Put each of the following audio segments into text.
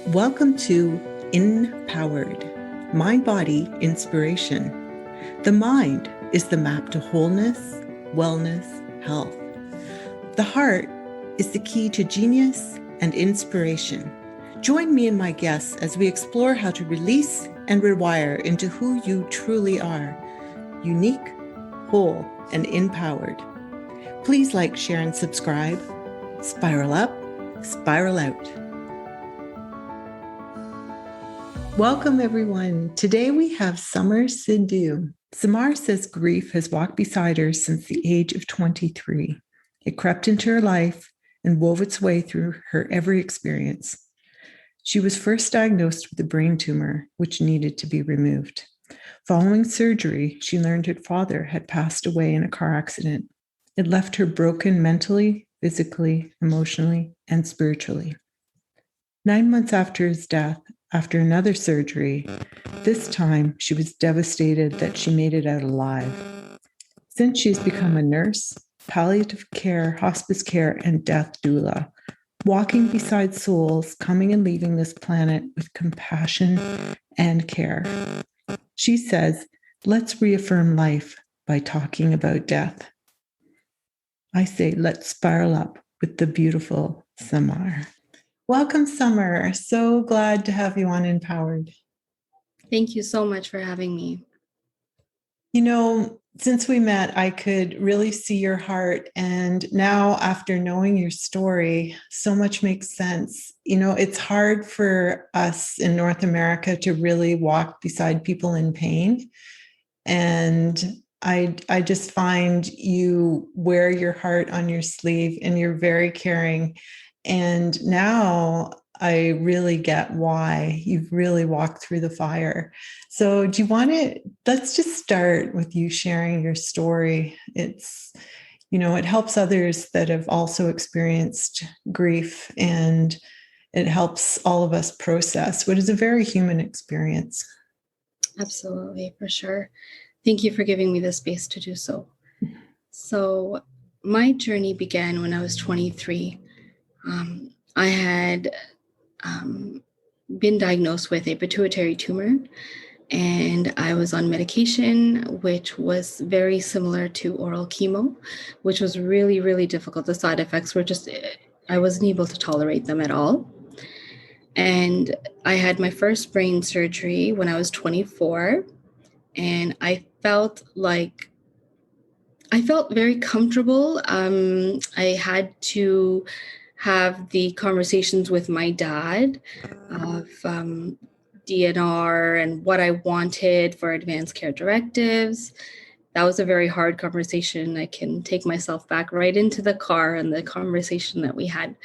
Welcome to Empowered, Mind-Body Inspiration. The mind is the map to wholeness, wellness, health. The heart is the key to genius and inspiration. Join me and my guests as we explore how to release and rewire into who you truly are, unique, whole, and empowered. Please like, share, and subscribe. Spiral up, spiral out. Welcome, everyone. Today we have Samar Sidhu. Samar says grief has walked beside her since the age of 23. It crept into her life and wove its way through her every experience. She was first diagnosed with a brain tumor, which needed to be removed. Following surgery, she learned her father had passed away in a car accident. It left her broken mentally, physically, emotionally, and spiritually. 9 months after his death, after another surgery, this time she was devastated that she made it out alive. Since she's become a nurse, palliative care, hospice care, and death doula, walking beside souls coming and leaving this planet with compassion and care. She says, let's reaffirm life by talking about death. I say, let's spiral up with the beautiful Samar. Welcome, Samar. So glad to have you on Empowered. Thank you so much for having me. You know, since we met, I could really see your heart. And now, after knowing your story, so much makes sense. You know, it's hard for us in North America to really walk beside people in pain. And I just find you wear your heart on your sleeve and you're very caring. And now I really get why you've really walked through the fire. So do you want to, let's just start with you sharing your story. It's, you know, it helps others that have also experienced grief, and it helps all of us process what is a very human experience. Absolutely, for sure. Thank you for giving me the space to do so. So my journey began when I was 23. I had been diagnosed with a pituitary tumor, and I was on medication, which was very similar to oral chemo, which was really, really difficult. The side effects were just, I wasn't able to tolerate them at all. And I had my first brain surgery when I was 24, and I felt very comfortable. I had to have the conversations with my dad of DNR and what I wanted for advanced care directives. That was a very hard conversation. I can take myself back right into the car and the conversation that we had.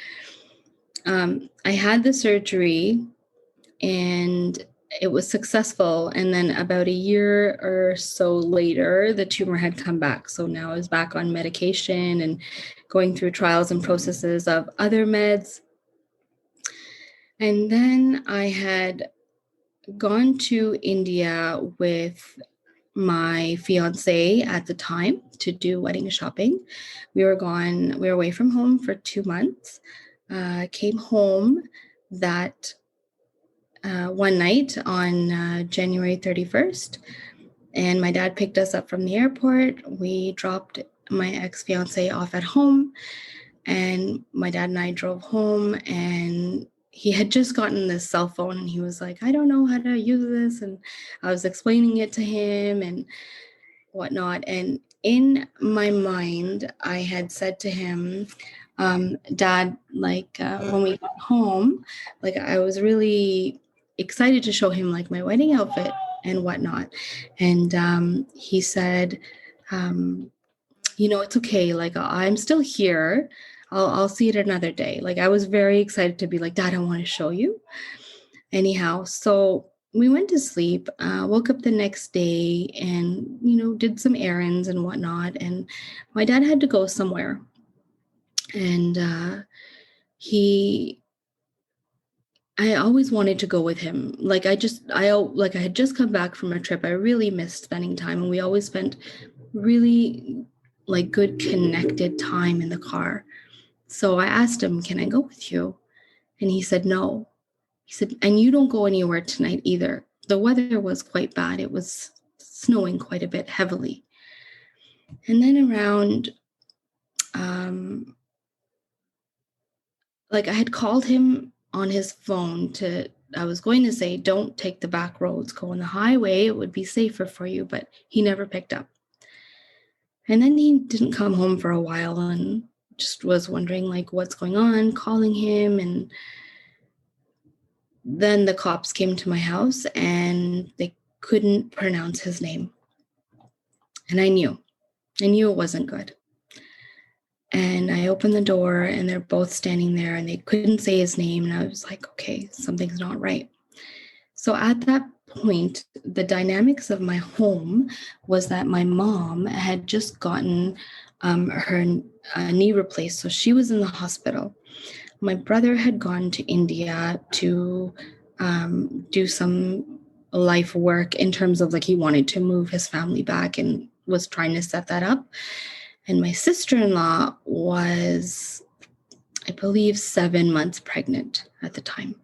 I had the surgery and it was successful. And then about a year or so later, the tumor had come back. So now I was back on medication and going through trials and processes of other meds. And then I had gone to India with my fiance at the time to do wedding shopping. We were away from home for 2 months. Came home that one night on January 31st, and my dad picked us up from the airport. We dropped my ex-fiance off at home, and my dad and I drove home, and he had just gotten this cell phone, and he was like, I don't know how to use this. And I was explaining it to him and whatnot. And in my mind, I had said to him, Dad, when we got home, I was really excited to show him my wedding outfit and whatnot. And he said, it's okay. I'm still here. I'll see it another day. I was very excited to be like, Dad, I want to show you. Anyhow, so we went to sleep, woke up the next day and, did some errands and whatnot. And my dad had to go somewhere. And I always wanted to go with him. I had just come back from a trip. I really missed spending time. And we always spent really good connected time in the car. So I asked him, can I go with you? And he said, no. He said, and you don't go anywhere tonight either. The weather was quite bad. It was snowing quite a bit heavily. And then around, I had called him on his phone I was going to say, don't take the back roads, go on the highway. It would be safer for you, but he never picked up. And then he didn't come home for a while and just was wondering what's going on, calling him. And then the cops came to my house and they couldn't pronounce his name. And I knew it wasn't good. And I opened the door and they're both standing there and they couldn't say his name. And I was like, okay, something's not right. So at that point, the dynamics of my home was that my mom had just gotten her knee replaced. So she was in the hospital. My brother had gone to India to do some life work in terms of he wanted to move his family back and was trying to set that up. And my sister-in-law was, I believe, 7 months pregnant at the time.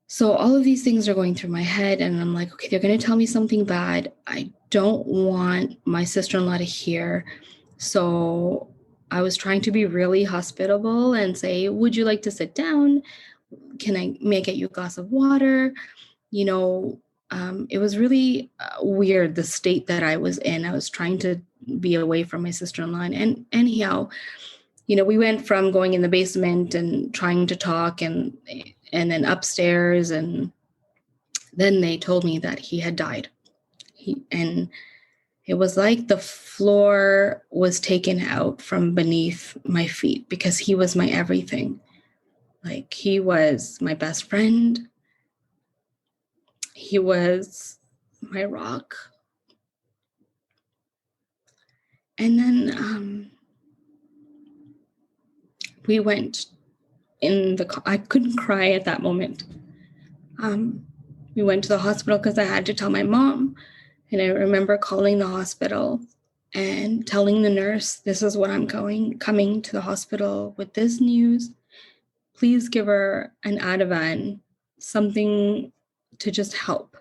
So all of these things are going through my head and I'm like, okay, they're going to tell me something bad. I don't want my sister-in-law to hear. So I was trying to be really hospitable and say, would you like to sit down? May I get you a glass of water? It was really weird, the state that I was in. I was trying to be away from my sister-in-law. And anyhow, we went from going in the basement and trying to talk and then upstairs. And then they told me that he had died. And it was like the floor was taken out from beneath my feet because he was my everything. He was my best friend. He was my rock. And then we went I couldn't cry at that moment. We went to the hospital because I had to tell my mom. And I remember calling the hospital and telling the nurse, this is what I'm coming to the hospital with this news. Please give her an Ativan, something to just help.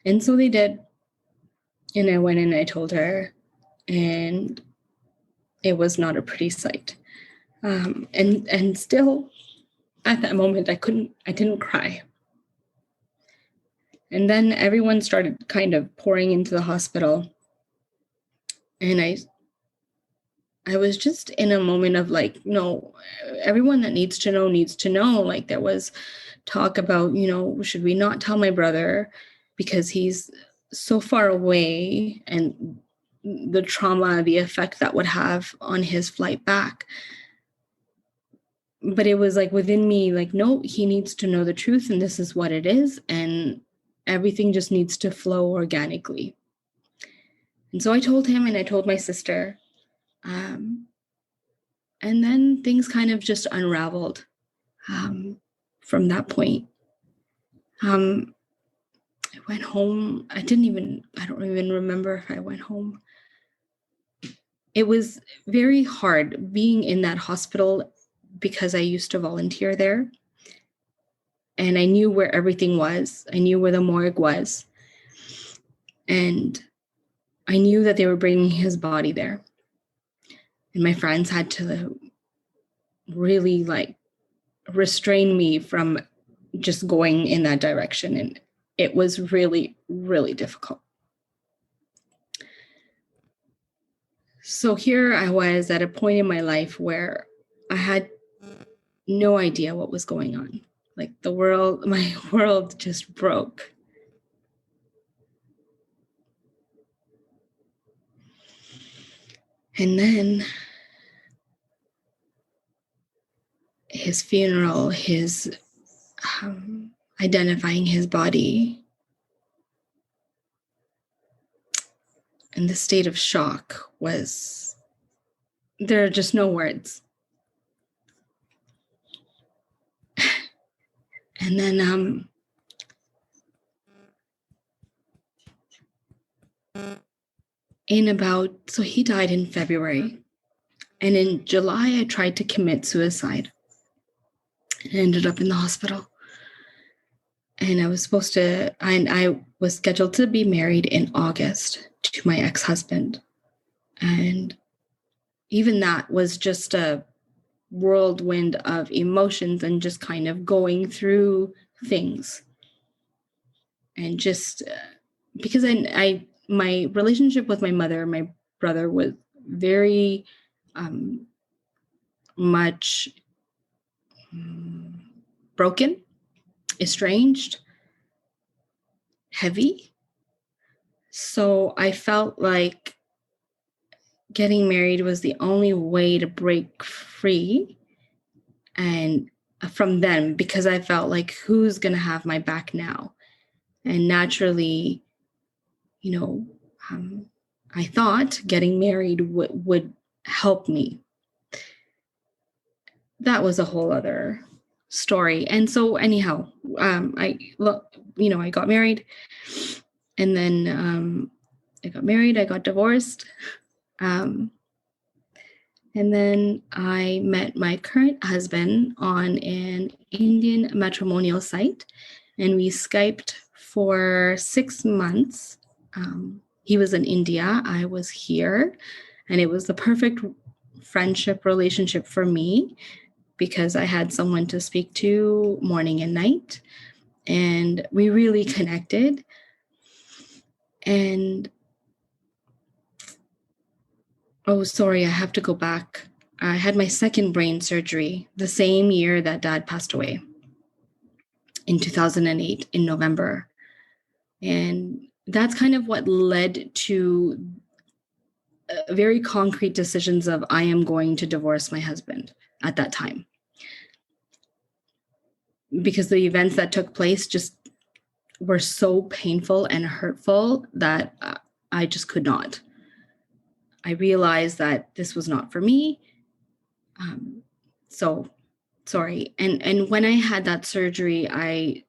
And so they did. And I went and I told her, and it was not a pretty sight. And still at that moment, I didn't cry. And then everyone started kind of pouring into the hospital. And I was just in a moment of no, everyone that needs to know. There was talk about, should we not tell my brother because he's so far away and the trauma, the effect that would have on his flight back. But it was within me, no, he needs to know the truth and this is what it is. And everything just needs to flow organically. And so I told him and I told my sister. And then things kind of just unraveled from that point. I went home. I don't even remember if I went home. It was very hard being in that hospital because I used to volunteer there. And I knew where everything was. I knew where the morgue was. And I knew that they were bringing his body there. And my friends had to really restrain me from just going in that direction. And it was really, really difficult. So here I was at a point in my life where I had no idea what was going on. My world just broke. And then his funeral, his identifying his body, and the state of shock there are just no words. And then so he died in February. And in July, I tried to commit suicide. I ended up in the hospital. And I was scheduled to be married in August to my ex-husband. And even that was just a whirlwind of emotions and just kind of going through things. And just because my relationship with my mother and my brother was very much broken, estranged, heavy. So I felt like getting married was the only way to break free and from them, because I felt like, who's going to have my back now? And naturally, I thought getting married would help me. That was a whole other story. And so anyhow, I got married, and then I got married, I got divorced. And then I met my current husband on an Indian matrimonial site, and we Skyped for 6 months. He was in India, I was here, and it was the perfect friendship relationship for me because I had someone to speak to morning and night, and we really connected. And oh, sorry, I have to go back. I had my second brain surgery the same year that Dad passed away, in 2008 in November. And that's kind of what led to very concrete decisions of, I am going to divorce my husband at that time. Because the events that took place just were so painful and hurtful that I just could not. I realized that this was not for me. So sorry. And when I had that surgery, I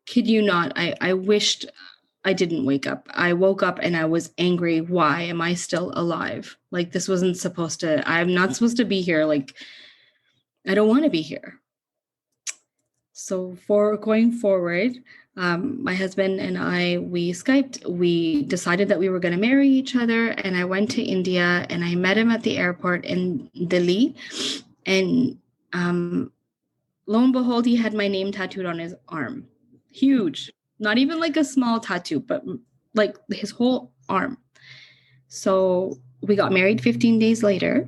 kid you not, I wished I didn't wake up. I woke up and I was angry. Why am I still alive? Like, this wasn't supposed to, I'm not supposed to be here. Like, I don't want to be here. So for going forward, my husband and I, we Skyped, we decided that we were going to marry each other. And I went to India and I met him at the airport in Delhi. And lo and behold, he had my name tattooed on his arm. Huge. Not even like a small tattoo, but like his whole arm. So we got married 15 days later.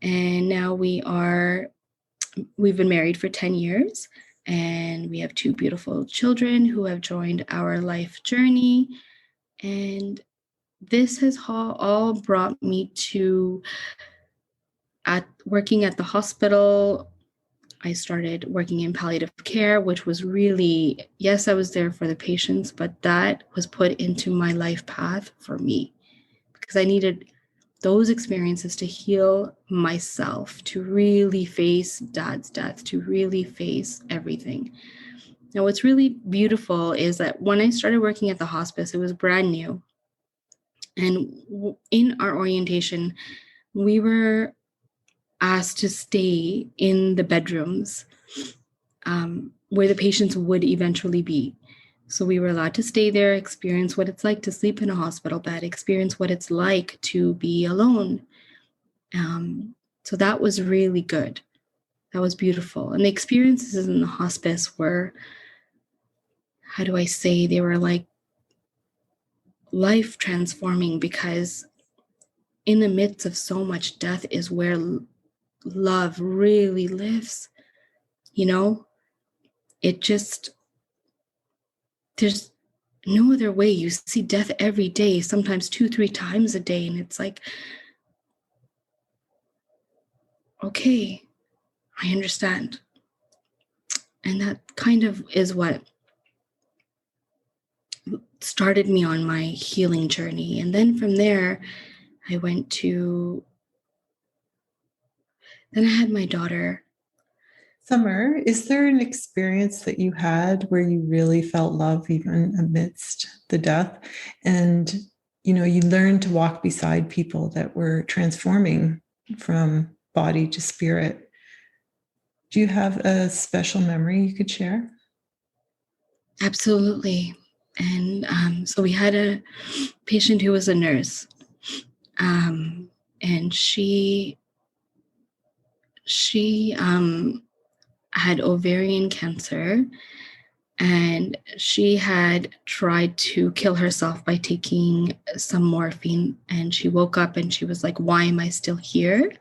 And now we've been married for 10 years. And we have 2 beautiful children who have joined our life journey. And this has all brought me to working at the hospital. I started working in palliative care, which was really, yes, I was there for the patients, but that was put into my life path for me because I needed those experiences to heal myself, to really face Dad's death, to really face everything. Now, what's really beautiful is that when I started working at the hospice, it was brand new. And in our orientation, we were asked to stay in the bedrooms where the patients would eventually be. So we were allowed to stay there, experience what it's like to sleep in a hospital bed, experience what it's like to be alone. So that was really good. That was beautiful. And the experiences in the hospice were, how do I say, they were like life transforming, because in the midst of so much death is where love really lives. It just, there's no other way. You see death every day, sometimes 2-3 times a day. And it's like, okay, I understand. And that kind of is what started me on my healing journey. And then from there, then I had my daughter. Samar, is there an experience that you had where you really felt love even amidst the death? And, you learned to walk beside people that were transforming from body to spirit. Do you have a special memory you could share? Absolutely. And so we had a patient who was a nurse, and she had ovarian cancer, and she had tried to kill herself by taking some morphine. And she woke up and she was like, "Why am I still here?"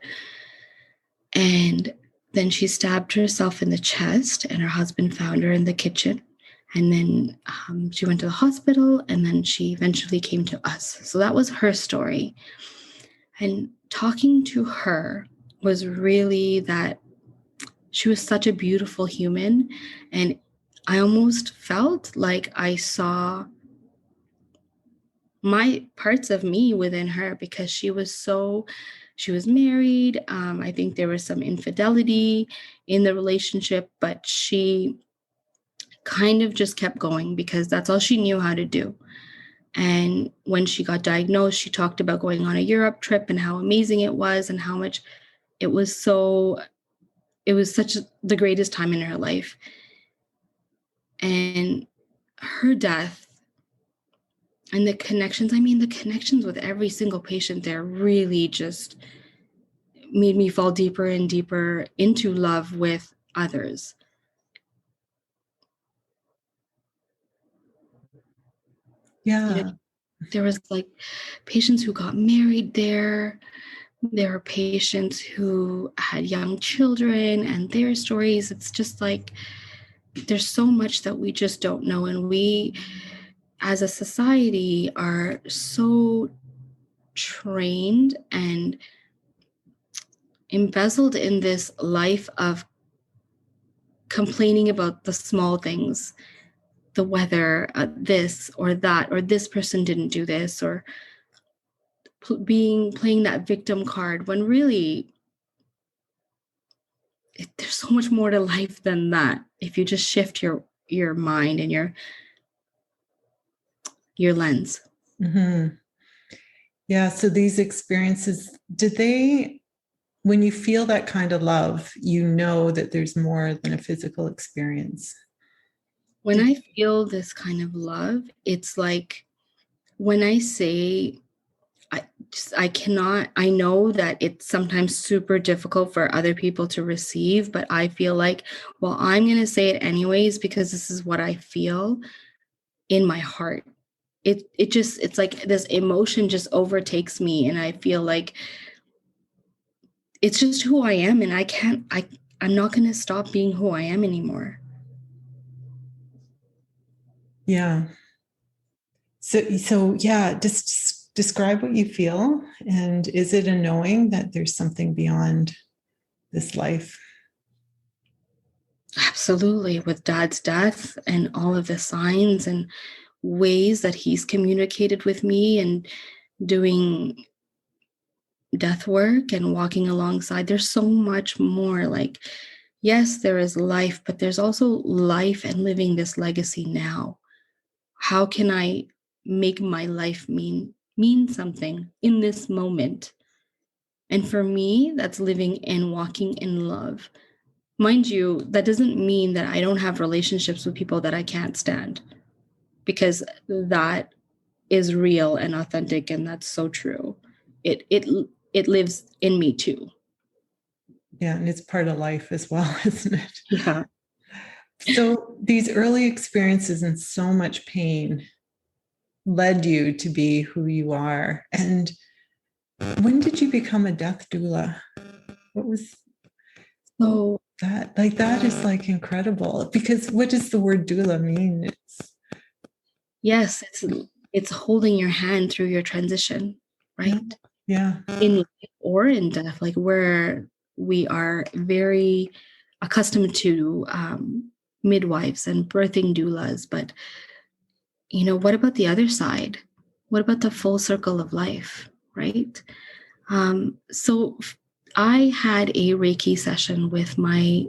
And then she stabbed herself in the chest, and her husband found her in the kitchen. And then she went to the hospital, and then she eventually came to us. So that was her story. And talking to her was really that she was such a beautiful human. And I almost felt like I saw my parts of me within her, because she was married. I think there was some infidelity in the relationship, but she kind of just kept going because that's all she knew how to do. And when she got diagnosed, she talked about going on a Europe trip and how amazing it was, and how much it was such the greatest time in her life. And her death and the connections with every single patient there really just made me fall deeper and deeper into love with others. Yeah. You know, there was like patients who got married there. There were patients who had young children and their stories. It's just like there's so much that we just don't know. And we, as a society, are so trained and embezzled in this life of complaining about the small things, the weather, this or that, or this person didn't do this, or playing that victim card, when really there's so much more to life than that if you just shift your mind and your lens. Mm-hmm. Yeah. So these experiences, when you feel that kind of love, you know that there's more than a physical experience. When I feel this kind of love, it's like when I say, I know that it's sometimes super difficult for other people to receive, but I feel like, well, I'm going to say it anyways, because this is what I feel in my heart. It's like this emotion just overtakes me, and I feel like it's just who I am, and I'm not going to stop being who I am anymore. Yeah. So yeah, just describe what you feel. And is it a knowing that there's something beyond this life? Absolutely. With Dad's death and all of the signs and ways that he's communicated with me and doing death work and walking alongside, there's so much more. Like, yes, there is life, but there's also life and living this legacy now. How can I make my life mean something in this moment? And for me, that's living and walking in love. Mind you, that doesn't mean that I don't have relationships with people that I can't stand, because that is real and authentic, and that's so true. It lives in me too. Yeah, and it's part of life as well, isn't it? Yeah. So these early experiences and so much pain led you to be who you are. And when did you become a death doula? What was So that? Like, that is like incredible, because what does the word doula mean? yes, it's holding your hand through your transition, right? Yeah. In life or in death, like where we are very accustomed to midwives and birthing doulas, but what about the other side? What about the full circle of life, right? So I had a Reiki session with my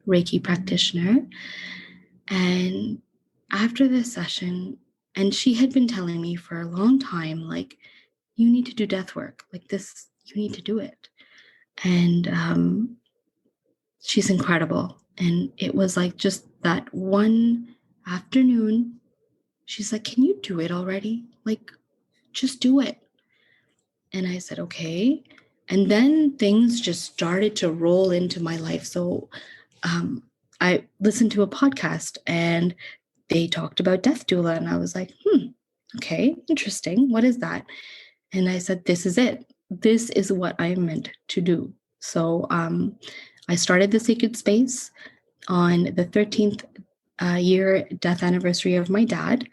Reiki practitioner. And after this session, and she had been telling me for a long time, like, you need to do death work. Like this, you need to do it. And she's incredible. And it was like just that one Afternoon, she's like, can you do it already? Like, just do it. And I said, okay. And then things just started to roll into my life. So I listened to a podcast and they talked about death doula. And I was like, okay, interesting. What is that? And I said, this is it. This is what I'm meant to do. So I started the Sacred Space on the 13th year death anniversary of my dad.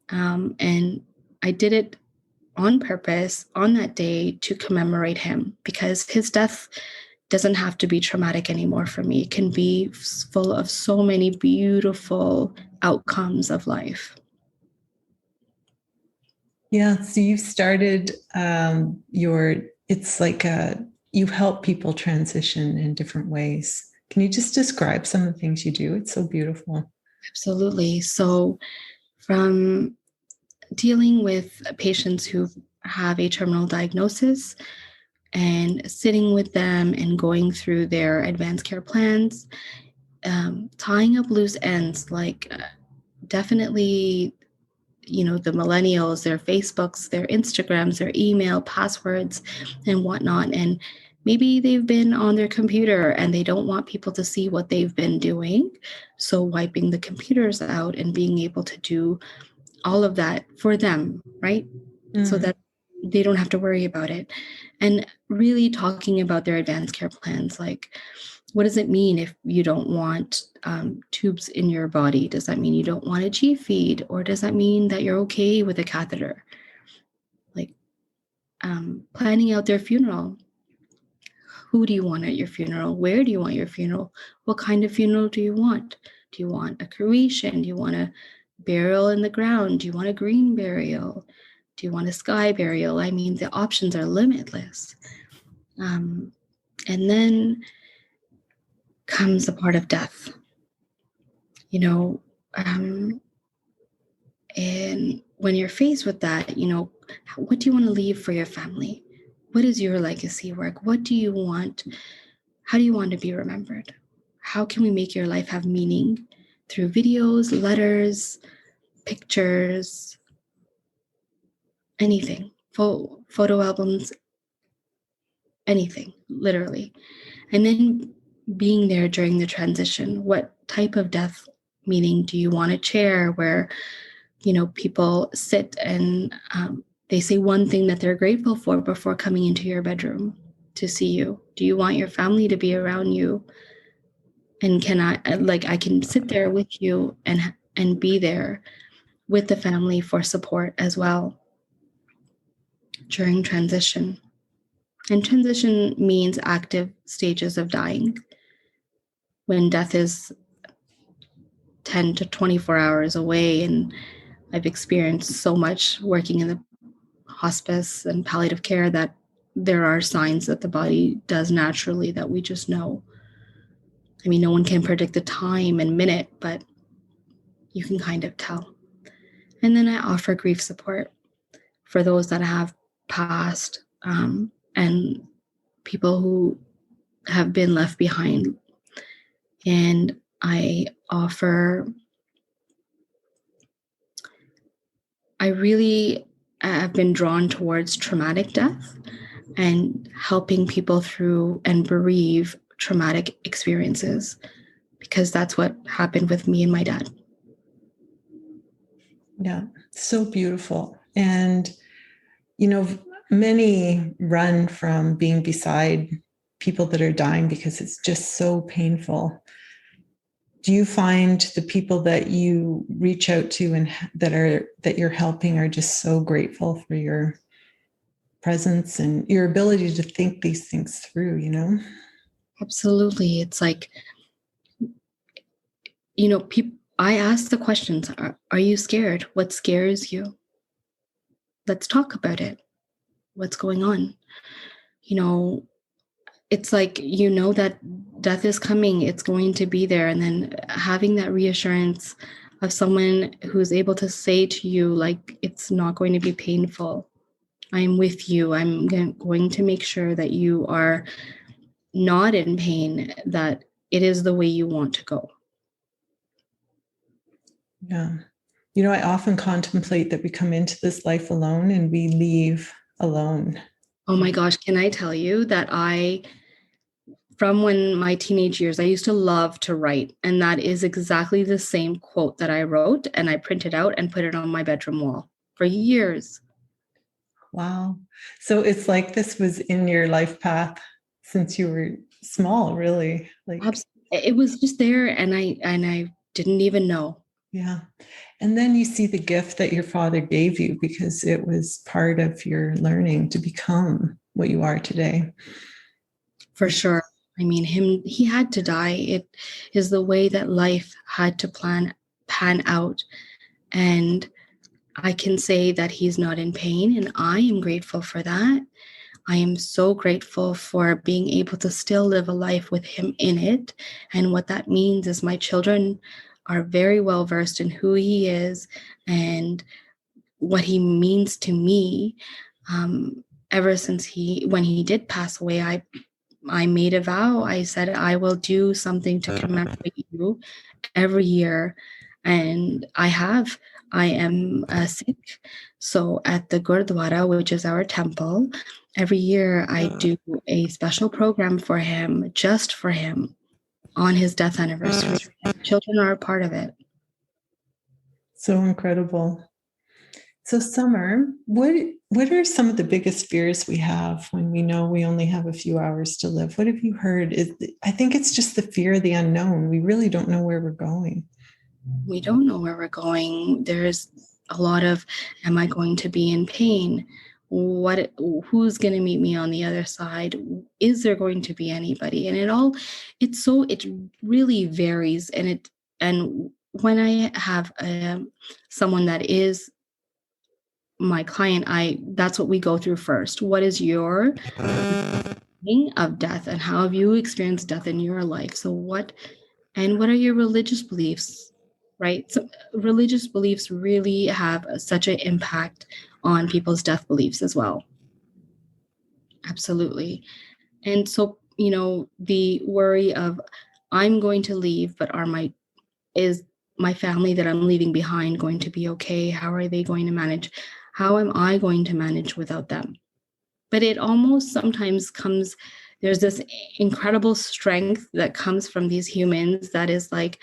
And I did it on purpose on that day to commemorate him, because his death doesn't have to be traumatic anymore for me. It can be full of so many beautiful outcomes of life. Yeah, so you've started it's like you help people transition in different ways. Can you just describe some of the things you do? It's so beautiful. Absolutely. So from dealing with patients who have a terminal diagnosis and sitting with them and going through their advanced care plans, tying up loose ends, like definitely, the millennials, their Facebooks, their Instagrams, their email passwords and whatnot. And maybe they've been on their computer and they don't want people to see what they've been doing. So wiping the computers out and being able to do all of that for them, right? So that they don't have to worry about it. And really talking about their advanced care plans, like, what does it mean if you don't want tubes in your body? Does that mean you don't want a G feed? Or does that mean that you're okay with a catheter? Like planning out their funeral. Who do you want at your funeral? Where do you want your funeral? What kind of funeral do you want? Do you want a cremation? Do you want a burial in the ground? Do you want a green burial? Do you want a sky burial? I mean, the options are limitless. And then comes the part of death. And when you're faced with that, what do you want to leave for your family? What is your legacy work? What do you want? How do you want to be remembered? How can we make your life have meaning through videos, letters, pictures, anything, photo albums, anything, literally. And then being there during the transition. What type of death meaning do you want a chair where, people sit and they say one thing that they're grateful for before coming into your bedroom to see you? Do you want your family to be around you? And can I can sit there with you and be there with the family for support as well during transition. And transition means active stages of dying. When death is 10 to 24 hours away, and I've experienced so much working in the hospice and palliative care that there are signs that the body does naturally that we just know. I mean, no one can predict the time and minute, but you can kind of tell. And then I offer grief support for those that have passed and people who have been left behind. And I really have been drawn towards traumatic death and helping people through and bereave traumatic experiences, because that's what happened with me and my dad. Yeah, so beautiful. And, many run from being beside people that are dying because it's just so painful. Do you find the people that you reach out to and that you're helping are just so grateful for your presence and your ability to think these things through? Absolutely. It's like, I ask the questions, are you scared? What scares you? Let's talk about it. What's going on? It's like, that death is coming, it's going to be there. And then having that reassurance of someone who's able to say to you, like, it's not going to be painful. I'm with you. I'm going to make sure that you are not in pain, that it is the way you want to go. Yeah. I often contemplate that we come into this life alone and we leave alone. Oh my gosh, can I tell you that from when my teenage years, I used to love to write. And that is exactly the same quote that I wrote and I printed out and put it on my bedroom wall for years. Wow. So it's like this was in your life path since you were small, really. It was just there and I didn't even know. Yeah. And then you see the gift that your father gave you because it was part of your learning to become what you are today. For sure. I mean, he had to die. It is the way that life had to pan out. And I can say that he's not in pain, and I am grateful for that. I am so grateful for being able to still live a life with him in it. And what that means is my children are very well versed in who he is and what he means to me. Ever since when he did pass away, I made a vow. I said, I will do something to commemorate you every year. And I have. I am a Sikh. So at the Gurdwara, which is our temple, every year I do a special program for him, just for him, on his death anniversary. Children are a part of it. So incredible. So Samar, what are some of the biggest fears we have when we know we only have a few hours to live? What have you heard? I think it's just the fear of the unknown. We really don't know where we're going. We don't know where we're going. There's a lot of, am I going to be in pain? Who's going to meet me on the other side? Is there going to be anybody? And it really varies. And when I have someone that is my client, that's what we go through first. What is your meaning of death, and how have you experienced death in your life? So what are your religious beliefs, right? So religious beliefs really have such an impact on people's death beliefs as well. Absolutely. And so, the worry of, I'm going to leave, but is my family that I'm leaving behind going to be okay? How are they going to manage? How am I going to manage without them? But it almost sometimes there's this incredible strength that comes from these humans that is like,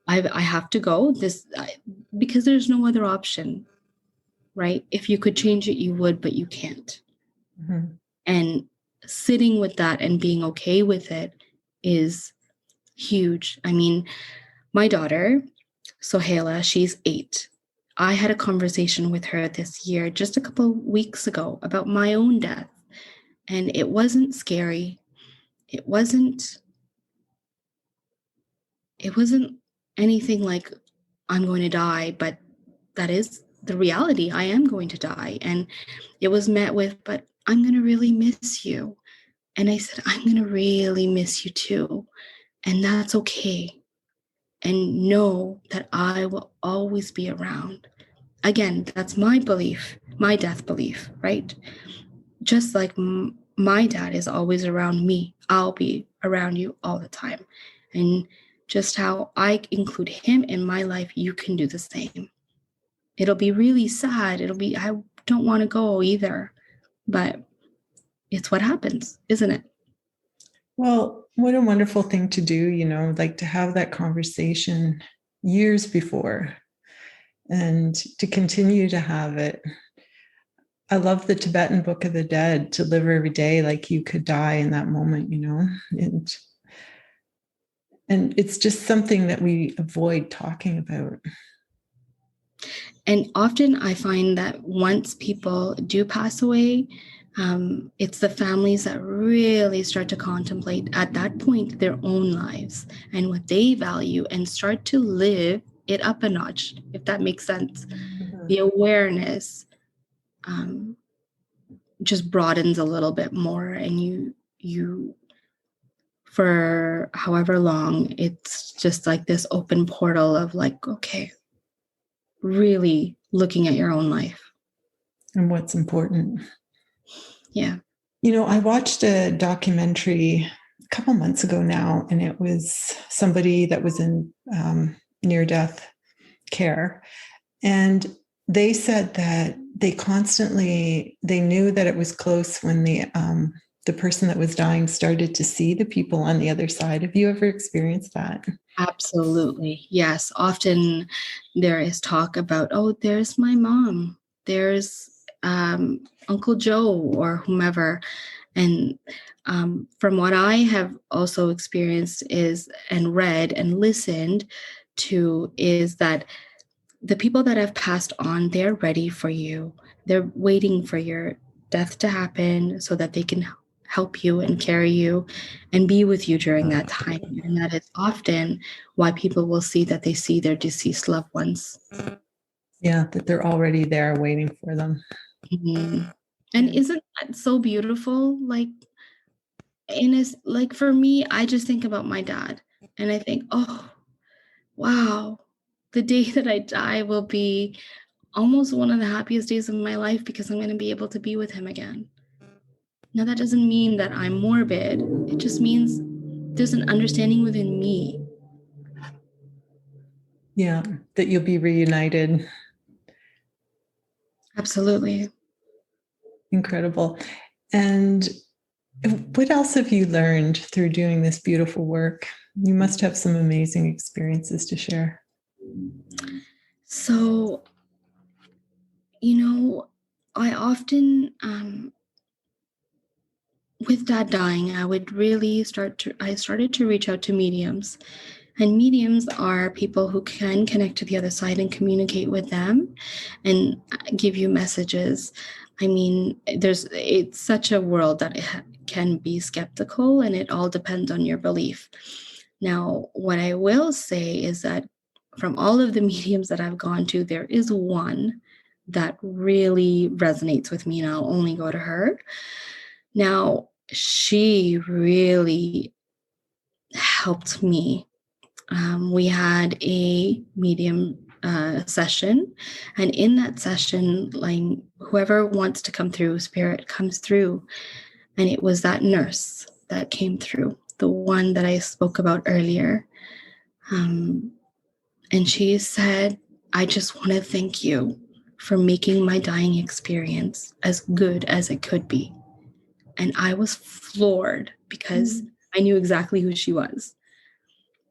I have to go because there's no other option, right? If you could change it, you would, but you can't. Mm-hmm. And sitting with that and being okay with it is huge. I mean, my daughter, Sohaila, she's 8. I had a conversation with her this year, just a couple of weeks ago, about my own death. And it wasn't scary. It wasn't anything like, I'm going to die, but that is the reality. I am going to die. And it was met with, but I'm going to really miss you. And I said, I'm going to really miss you too. And that's okay. And know that I will always be around. Again, that's my belief, my death belief, right? Just like my dad is always around me, I'll be around you all the time. And just how I include him in my life, you can do the same. It'll be really sad. I don't want to go either, but it's what happens, isn't it? Well, what a wonderful thing to do, like to have that conversation years before and to continue to have it. I love the Tibetan Book of the Dead, to live every day like you could die in that moment, and it's just something that we avoid talking about. And often I find that once people do pass away, it's the families that really start to contemplate at that point their own lives and what they value and start to live it up a notch, if that makes sense. Mm-hmm. The awareness just broadens a little bit more, and you for however long, it's just like this open portal of like, okay, really looking at your own life and what's important. Yeah. I watched a documentary a couple months ago now, and it was somebody that was in near death care. And they said that they knew that it was close when the person that was dying started to see the people on the other side. Have you ever experienced that? Absolutely. Yes. Often there is talk about, oh, there's my mom, there's Uncle Joe or whomever. And from what I have also experienced is and read and listened to is that the people that have passed on, they're ready for you. They're waiting for your death to happen so that they can help you and carry you and be with you during that time. And that is often why people will see that they see their deceased loved ones. Yeah, that they're already there waiting for them. Mm-hmm. And isn't that so beautiful? Like for me, I just think about my dad and I think, oh, wow, the day that I die will be almost one of the happiest days of my life because I'm going to be able to be with him again. Now, that doesn't mean that I'm morbid. It just means there's an understanding within me. Yeah, that you'll be reunited. Absolutely. Incredible. And what else have you learned through doing this beautiful work? You must have some amazing experiences to share. So, I often, with Dad dying, I started to reach out to mediums. And mediums are people who can connect to the other side and communicate with them and give you messages. I mean, it's such a world that it can be skeptical and it all depends on your belief. Now, what I will say is that from all of the mediums that I've gone to, there is one that really resonates with me, and I'll only go to her. Now, she really helped me. We had a medium session, and in that session, like whoever wants to come through, spirit comes through, and it was that nurse that came through, the one that I spoke about earlier. And she said, I just want to thank you for making my dying experience as good as it could be. And I was floored because I knew exactly who she was.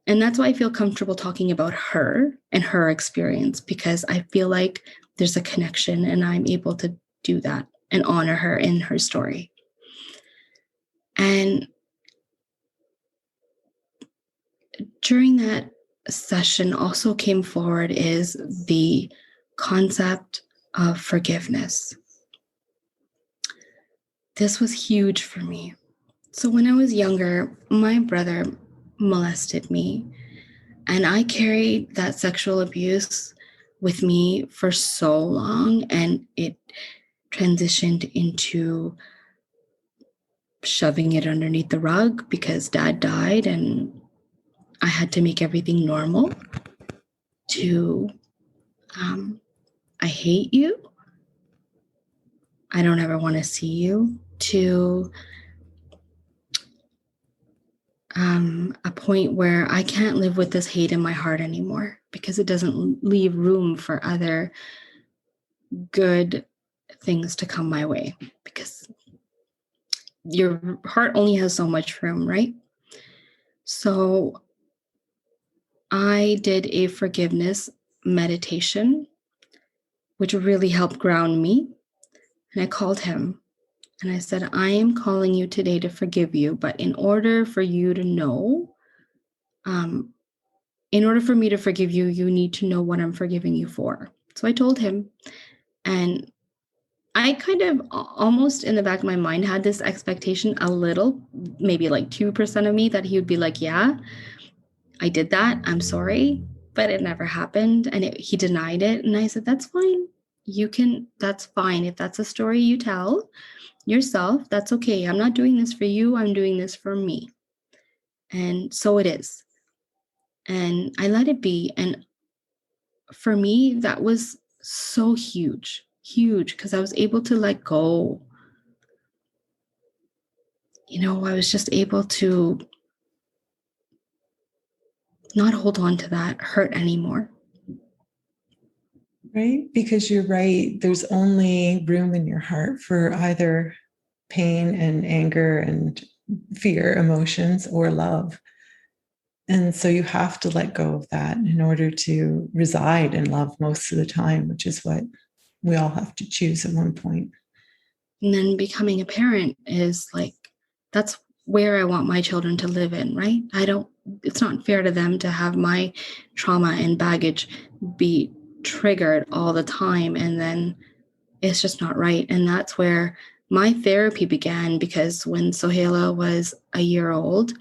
And that's why I feel comfortable talking about her and her experience, because I feel like there's a connection and I'm able to do that and honor her in her story. And during that session also came forward is the concept of forgiveness. This was huge for me. So when I was younger, my brother molested me, and I carried that sexual abuse with me for so long, and it transitioned into shoving it underneath the rug because Dad died and I had to make everything normal, to I hate you, I don't ever want to see you, to a point where I can't live with this hate in my heart anymore because it doesn't leave room for other good things to come my way, because your heart only has so much room, right? So I did a forgiveness meditation, which really helped ground me. And I called him and I said, I am calling you today to forgive you. But in order for you to know, in order for me to forgive you, you need to know what I'm forgiving you for. So I told him, and I kind of almost in the back of my mind had this expectation a little, maybe like 2% of me, that he would be like, yeah, I did that. I'm sorry, but it never happened. And he denied it. And I said, that's fine. That's fine. If that's a story you tell yourself, that's okay. I'm not doing this for you. I'm doing this for me. And so it is. And I let it be. And for me, that was so huge, because I was able to let go. I was just able to not hold on to that hurt anymore. Right? Because you're right. There's only room in your heart for either pain and anger and fear emotions or love. And so you have to let go of that in order to reside in love most of the time, which is what we all have to choose at one point. And then becoming a parent is like, that's where I want my children to live in, right? It's not fair to them to have my trauma and baggage be triggered all the time. And then it's just not right. And that's where my therapy began, because when Sohaila was a year old,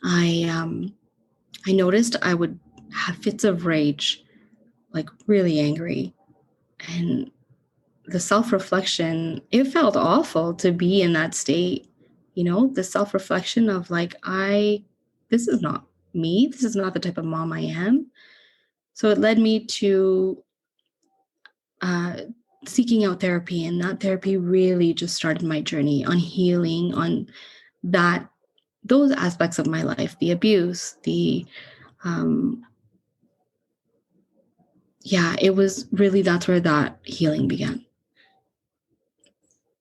I noticed I would have fits of rage, like really angry. And the self-reflection, it felt awful to be in that state. The self-reflection of like, this is not me. This is not the type of mom I am. So it led me to seeking out therapy. And that therapy really just started my journey on healing on those aspects of my life, the abuse, it was really, that's where that healing began.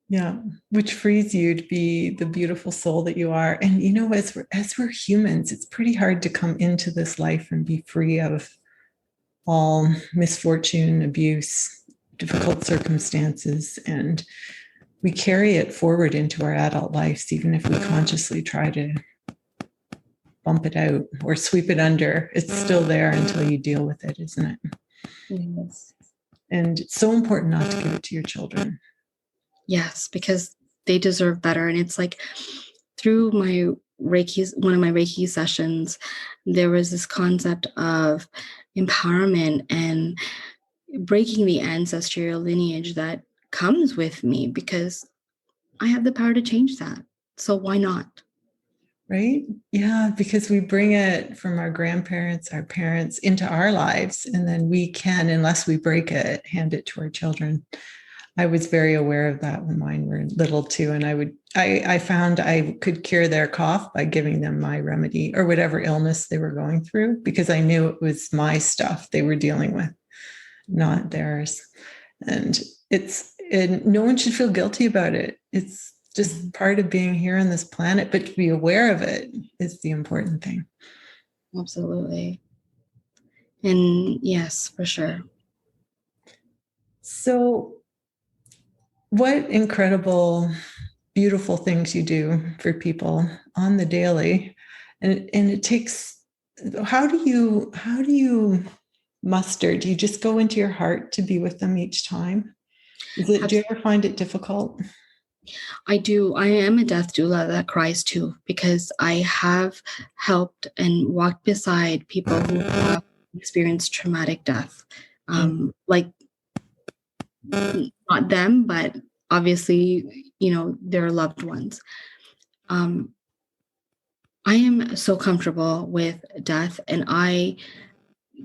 Yeah, which frees you to be the beautiful soul that you are. And as we're humans, it's pretty hard to come into this life and be free of all misfortune, abuse, difficult circumstances, and we carry it forward into our adult lives, even if we consciously try to bump it out or sweep it under. It's still there until you deal with it, isn't it? Yes. And it's so important not to give it to your children. Yes, because they deserve better. And it's like through one of my Reiki sessions, there was this concept of empowerment and breaking the ancestral lineage that comes with me, because I have the power to change that. So why not? Right? Yeah, because we bring it from our grandparents, our parents into our lives, and then we can, unless we break it, hand it to our children. I was very aware of that when mine were little too. And I found I could cure their cough by giving them my remedy or whatever illness they were going through, because I knew it was my stuff they were dealing with, not theirs. And no one should feel guilty about it. It's just part of being here on this planet, but to be aware of it is the important thing. Absolutely. And yes, for sure. So what incredible, beautiful things you do for people on the daily. And it takes, how do you muster? Do you just go into your heart to be with them each time? Do you ever find it difficult? I do. I am a death doula that cries too, because I have helped and walked beside people who have experienced traumatic death. Like not them, but obviously, their loved ones. I am so comfortable with death, and I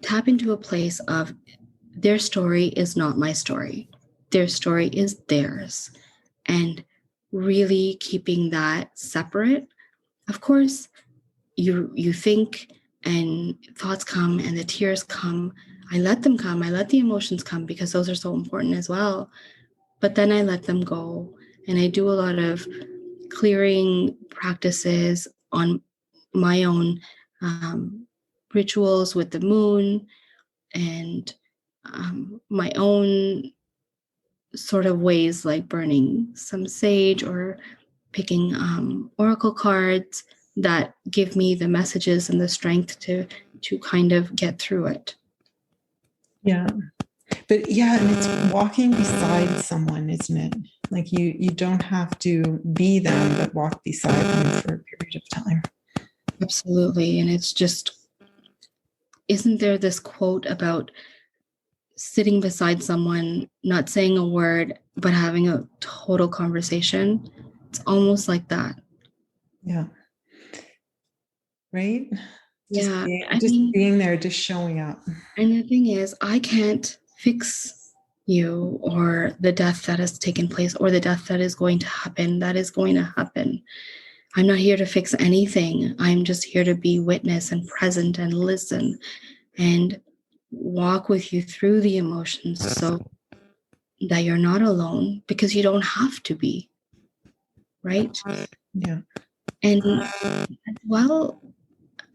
tap into a place of their story is not my story. Their story is theirs. And really keeping that separate. Of course, you think and thoughts come and the tears come. I let them come. I let the emotions come, because those are so important as well. But then I let them go. And I do a lot of clearing practices on my own rituals with the moon, and my own sort of ways, like burning some sage or picking oracle cards that give me the messages and the strength to kind of get through it. Yeah. But yeah, and it's walking beside someone, isn't it? Like you don't have to be them, but walk beside them for a period of time. Absolutely. And it's just, isn't there this quote about sitting beside someone, not saying a word, but having a total conversation? It's almost like that. Yeah. Right? Yeah. Being there, just showing up. And the thing is, I can't fix you or the death that has taken place or the death that is going to happen. That is going to happen. I'm not here to fix anything. I'm just here to be witness and present and listen. And walk with you through the emotions so that you're not alone, because you don't have to be, right? Yeah. And well,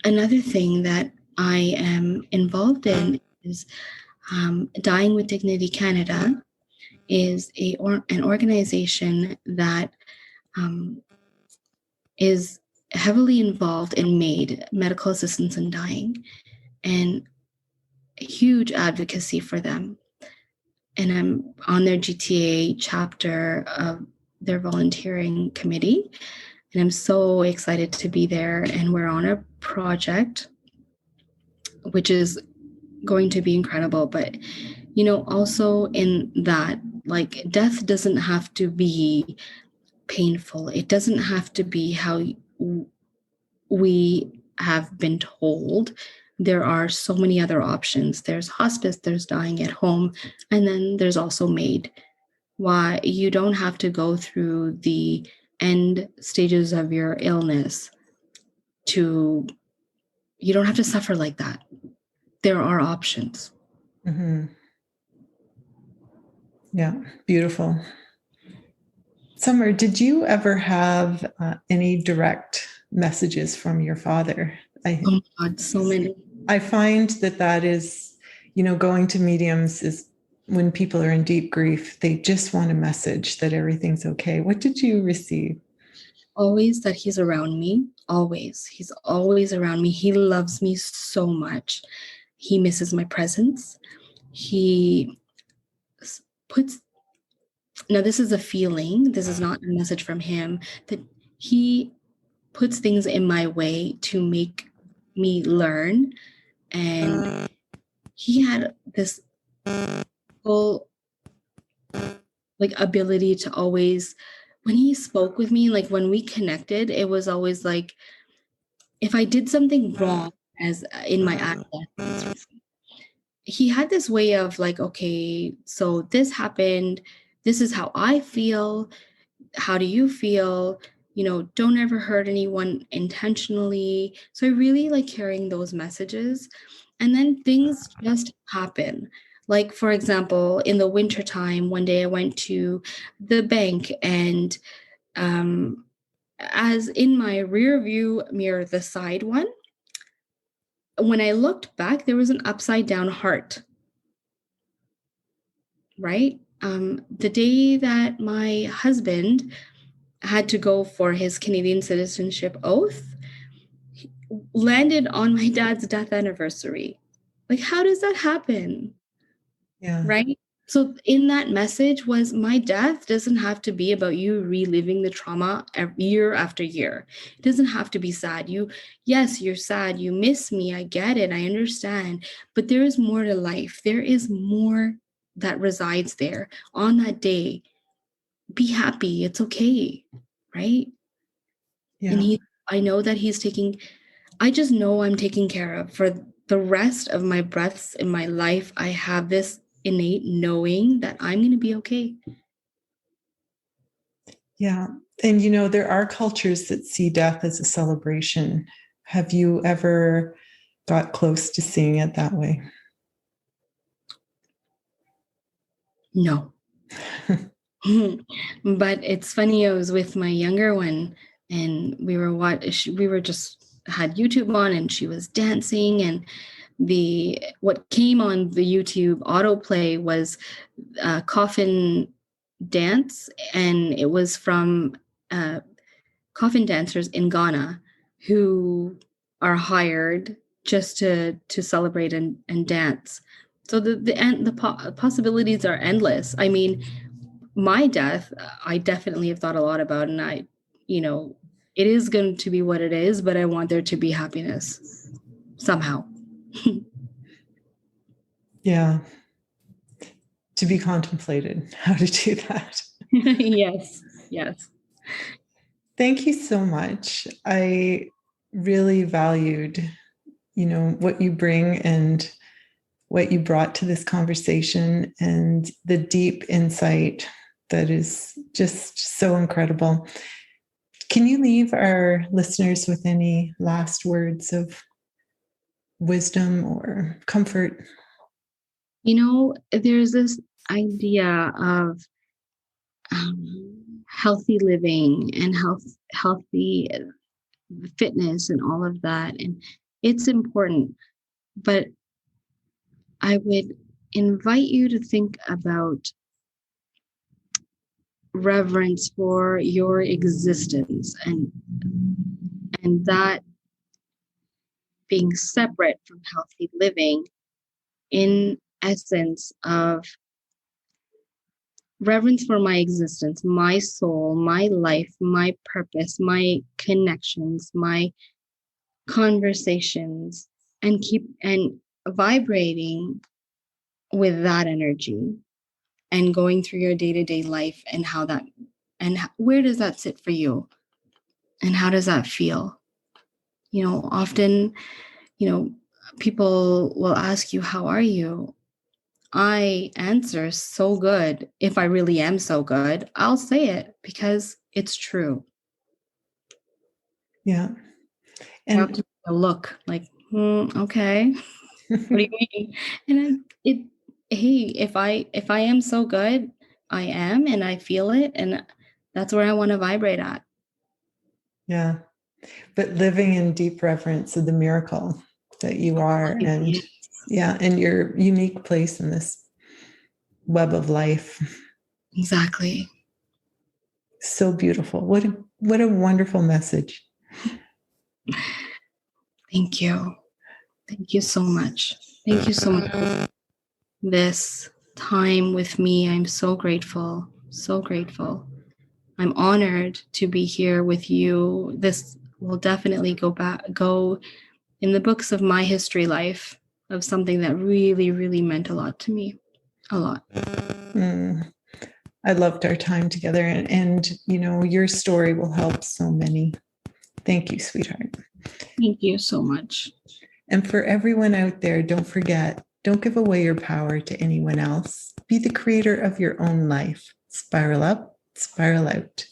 another thing that I am involved in is Dying with Dignity Canada is an organization that is heavily involved in MAID, medical assistance in dying, and huge advocacy for them. And I'm on their GTA chapter of their volunteering committee. And I'm so excited to be there. And we're on a project, which is going to be incredible. But, also in that, like, death doesn't have to be painful. It doesn't have to be how we have been told. There are so many other options. There's hospice, there's dying at home, and then there's also MAID. Why you don't have to go through the end stages of your illness you don't have to suffer like that. There are options. Mm-hmm. Yeah, beautiful. Samar, did you ever have any direct messages from your father? Oh my God, so many. I find that is, going to mediums is when people are in deep grief, they just want a message that everything's okay. What did you receive? Always that he's around me. Always. He's always around me. He loves me so much. He misses my presence. He puts, now this is a feeling, this is not a message from him, that he puts things in my way to make me learn. And he had this full ability to always, when he spoke with me, like when we connected, it was always like, if I did something wrong as in my access, he had this way of like, okay, so this happened, this is how I feel, how do you feel, don't ever hurt anyone intentionally. So I really like hearing those messages. And then things just happen. Like, for example, in the wintertime, one day I went to the bank, and as in my rear view mirror, the side one, when I looked back, there was an upside down heart, right? The day that my husband had to go for his Canadian citizenship oath, landed on my dad's death anniversary. Like, how does that happen? Yeah. Right? So in that message was, my death doesn't have to be about you reliving the trauma year after year. It doesn't have to be sad. Yes, you're sad. You miss me. I get it. I understand. But there is more to life. There is more that resides there on that day. Be happy. It's okay. Right? Yeah. And I know that I just know I'm taken care of for the rest of my breaths in my life. I have this innate knowing that I'm going to be okay. Yeah. And, there are cultures that see death as a celebration. Have you ever got close to seeing it that way? No. But it's funny, I was with my younger one, and we just had YouTube on, and she was dancing, and what came on the YouTube autoplay was a coffin dance, and it was from coffin dancers in Ghana who are hired just to celebrate and dance. So the possibilities are endless. I mean, my death, I definitely have thought a lot about, and it is going to be what it is, but I want there to be happiness somehow. Yeah. To be contemplated, how to do that. Yes. Thank you so much. I really valued, what you bring and what you brought to this conversation, and the deep insight that is just so incredible. Can you leave our listeners with any last words of wisdom or comfort? There's this idea of healthy living and healthy fitness and all of that. And it's important. But I would invite you to think about reverence for your existence, and that being separate from healthy living, in essence of reverence for my existence, my soul, my life, my purpose, my connections, my conversations, and keep and vibrating with that energy and going through your day-to-day life, and how that and where does that sit for you, and how does that feel? Often, people will ask you, how are you? I answer, so good. If I really am so good, I'll say it because it's true. Yeah. And have to look like, okay. What do you mean? And hey, if I am so good, I am, and I feel it, and that's where I want to vibrate at. Yeah. But living in deep reverence of the miracle that you are, and and your unique place in this web of life. Exactly. So beautiful. What a wonderful message. Thank you. Thank you so much. Thank you so much for this time with me. I'm so grateful. So grateful. I'm honored to be here with you. This will definitely go in the books of my history life of something that really, really meant a lot to me. A lot. I loved our time together, and your story will help so many. Thank you, sweetheart. Thank you so much. And for everyone out there, don't forget, don't give away your power to anyone else. Be the creator of your own life. Spiral up, spiral out.